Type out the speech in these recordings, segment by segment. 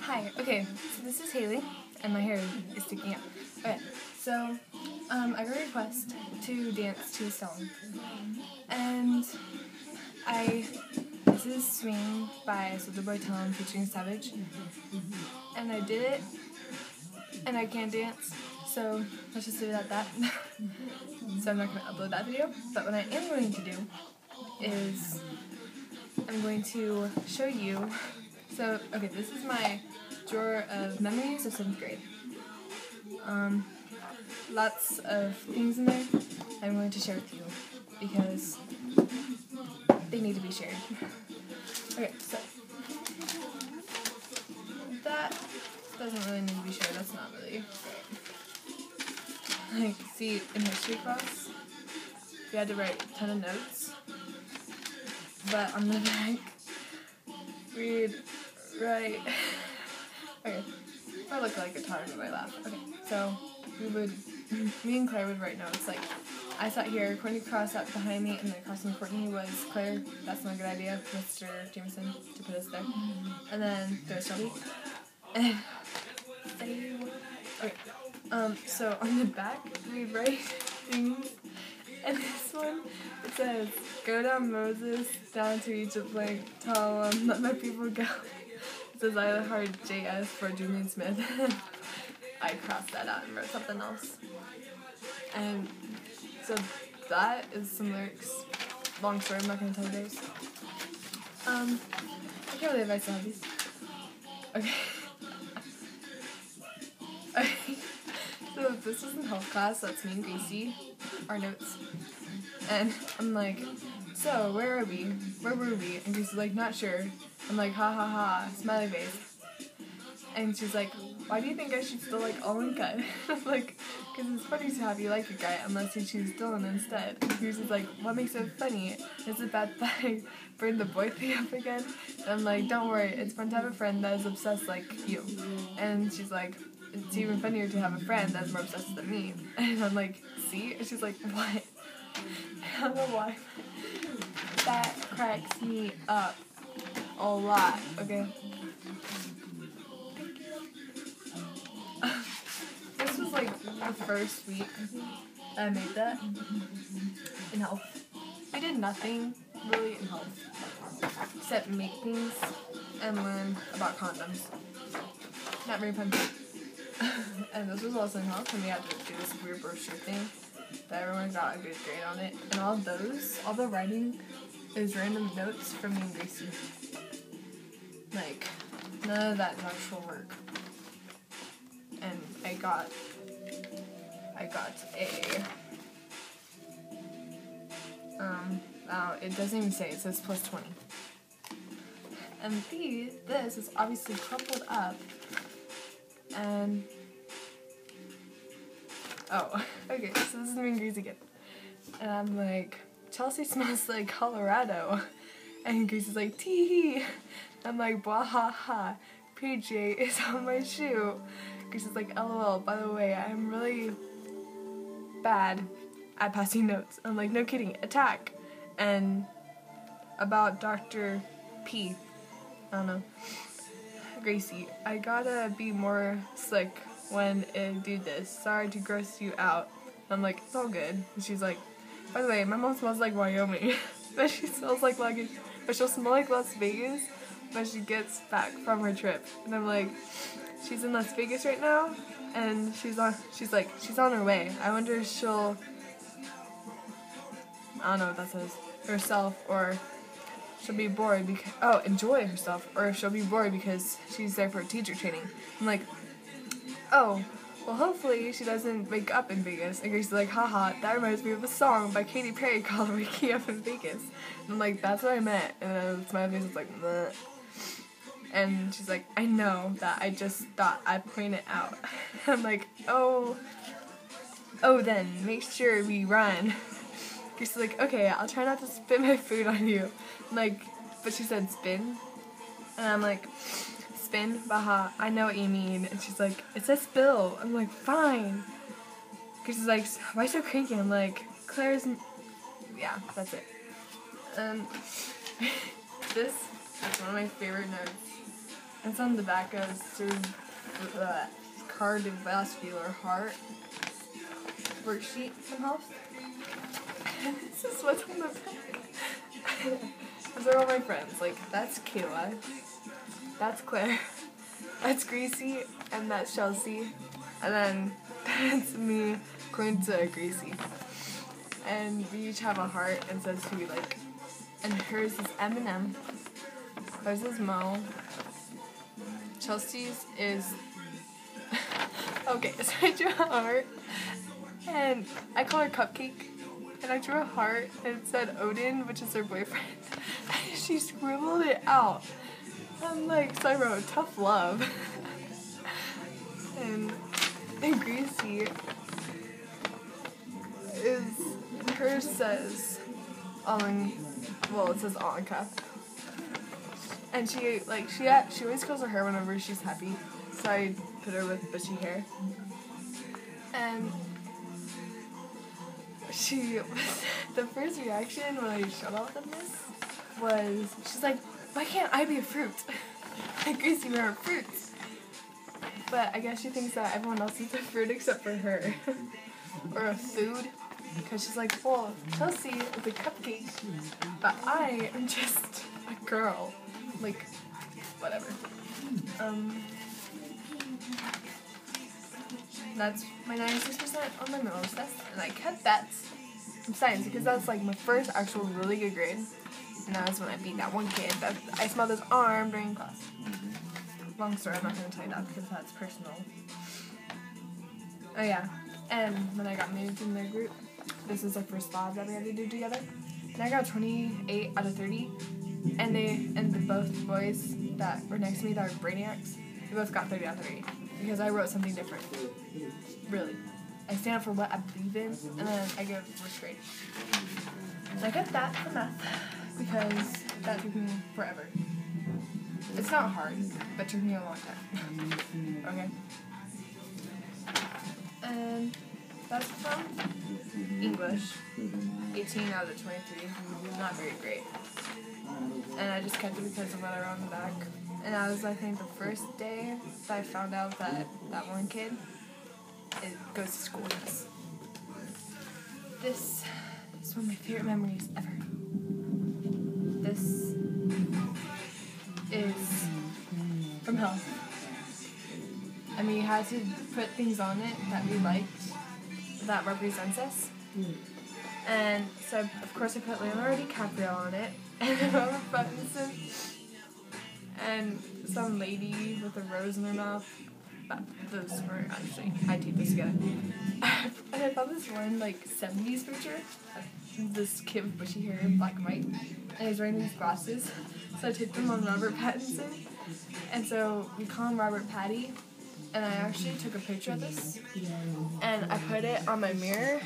Hi, okay, so this is Haley, and my hair is sticking out. Okay, so, I got a request to dance to a song, and this is Swing by Soulja Boy Tom featuring Savage, and I did it, and I can't dance, so let's just leave it at that. So I'm not going to upload that video, but what I am going to do is, I'm going to show you. So, okay, this is my drawer of memories of 7th grade. Lots of things in there I'm going to share with you because they need to be shared. Okay, so that doesn't really need to be shared. That's not really great. Like, see, in history class, we had to write a ton of notes, but on the back, we'd write. Okay, I look like a tar when I laugh. Okay, so me and Claire would write notes like, I sat here, Courtney Cross sat behind me, and then across from Courtney was Claire. That's not a good idea, Mr. Jameson, to put us there. And then there's Shelby. And okay, so on the back we write things, and this one it says, "Go down Moses, down to Egypt, like tell let my people go." It says I hard JS for Julian Smith. I crossed that out and wrote something else. And so that is some lyrics. Long story, I'm not gonna tell you those. I can't believe I still have these. Okay. Okay. So this was in health class, that's me and Gracie, our notes. And I'm like, so where are we? Where were we? And Gracie's like, not sure. I'm like, ha ha ha, smiley face. And she's like, why do you think I should still like Owen cut? I'm like, because it's funny to have you like a guy unless you choose Dylan instead. And Gracie's like, what makes it funny? Is it bad that I bring the boy thing up again? And I'm like, don't worry, it's fun to have a friend that is obsessed like you. And she's like, it's even funnier to have a friend that's more obsessed than me. And I'm like, see? And she's like, what? I don't know why. That cracks me up a lot, okay? This was like the first week I made that in health. I did nothing really in health except make things and learn about condoms. Not very fun. And this was also in health, and we had to do this weird brochure thing, but everyone got a good grade on it. And all the writing is random notes from me and Gracie. Like, none of that is actual work. And I got it doesn't even say, it says plus 20. And this is obviously crumpled up, and, oh, okay, so this is me and Gracie again. And I'm like, Chelsea smells like Colorado. And Gracie's like, tee. I'm like, blah ha ha, PJ is on my shoe. Gracie's like, LOL, by the way, I'm really bad at passing notes. I'm like, no kidding, attack. And about Dr. P, I don't know, Gracie, I gotta be more slick when I do this. Sorry to gross you out. I'm like, it's all good. And she's like, by the way, my mom smells like Wyoming. But she smells like luggage. But she'll smell like Las Vegas when she gets back from her trip. And I'm like, she's in Las Vegas right now, and she's on her way. I wonder if she'll, I don't know what that says, herself, or she'll be bored because, enjoy herself, or if she'll be bored because she's there for teacher training. I'm like, oh, well, hopefully she doesn't wake up in Vegas. And Gracie's like, haha, that reminds me of a song by Katy Perry called Waking Up in Vegas. And I'm like, that's what I meant. And then my face was like, bleh. And she's like, I know that, I just thought I'd point it out. I'm like, oh, then, make sure we run. Gracie's like, okay, I'll try not to spit my food on you. I'm like, but she said spin. And I'm like, spin, baha, I know what you mean. And she's like, it says spill. I'm like, fine. Gracie's like, why so cranky? I'm like, Claire's, yeah, that's it. This is one of my favorite notes. It's on the back of cardiovascular heart worksheet from health. This is what's on the back. Those are all my friends. Like, that's Kayla, that's Claire, that's Gracie, and that's Chelsea, and then that's me going to Gracie. And we each have a heart and says who we like. And hers is Eminem. Hers is Mo. Chelsea's is... Okay, so I drew a heart. And I call her Cupcake. And I drew a heart and it said Odin, which is her boyfriend. And she scribbled it out. I'm like, so I wrote tough love. and Gracie is... Hers says it says all in cap. And she always curls her hair whenever she's happy, so I put her with bushy hair. And the first reaction when I showed off of this was, she's like, why can't I be a fruit? Like, Gracie, we're fruits. But I guess she thinks that everyone else is a fruit except for her. Or a food. Because she's like, well, Chelsea is a cupcake, but I am just a girl. Like, whatever. That's my 96% on my middle test, and I kept that from science because that's like my first actual really good grade. And that was when I beat that one kid that I smelled his arm during class. Long story, I'm not going to tell you that because that's personal. Oh yeah, and when I got moved in their group, this is the first lab that we had to do together. And I got 28 out of 30. And both boys that were next to me that were brainiacs, they both got 30 out of 30. Because I wrote something different. Really. I stand up for what I believe in, and then I give first grade. And I got that for math, because that took me forever. It's not hard, but it took me a long time. Okay? And that's from English, 18 out of 23, not very great. And I just kept it because of what I wrote on the back. And that was, I think, the first day that I found out that that one kid goes to school with us. This is one of my favorite memories ever. This is from health. And we had to put things on it that we liked that represents us. And so, of course, I put Leonardo DiCaprio on it, and Robert Pattinson, and some lady with a rose in her mouth. Those were actually, I taped this together. And I found this one, 70s picture of this kid with bushy hair, black and white, and he's wearing these glasses. So I taped them on Robert Pattinson, and so we call him Robert Patty. And I actually took a picture of this, and I put it on my mirror,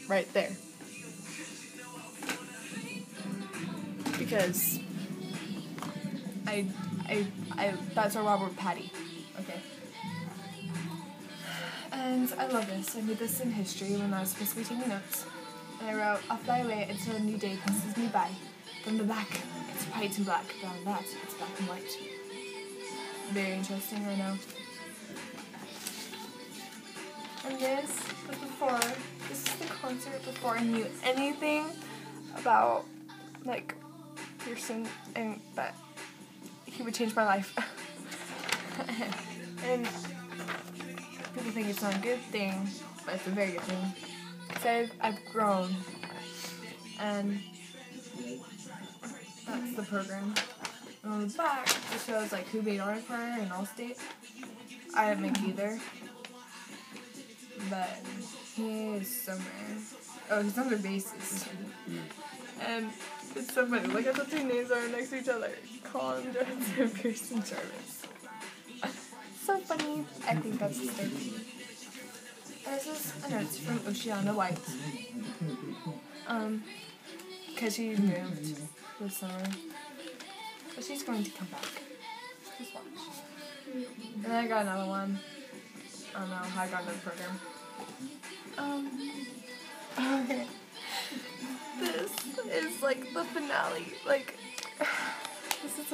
right there. Because that's our Robert Patty, okay? And I love this. I made this in history when I was supposed to be taking notes. And I wrote, I'll fly away until a new day passes me by. From the back, it's white and black. Beyond that, it's black and white. Very interesting right now. And this was before, this is the concert before I knew anything about, piercing, and that he would change my life. And people think it's not a good thing, but it's a very good thing. Because I've grown, and that's the program. And on the back, it shows who made art for her and Allstate. I didn't make either. But he is somewhere. Oh, he's on their bases. And it's so funny. Look at the two names are next to each other. Colin Jones and Pearson Jarvis. So funny. I think that's his third name. This is a note from Oceana White. Because she moved this summer. But she's going to come back. Just watch. And then I got another one. I don't know how I got another program. Okay. This is the finale. This is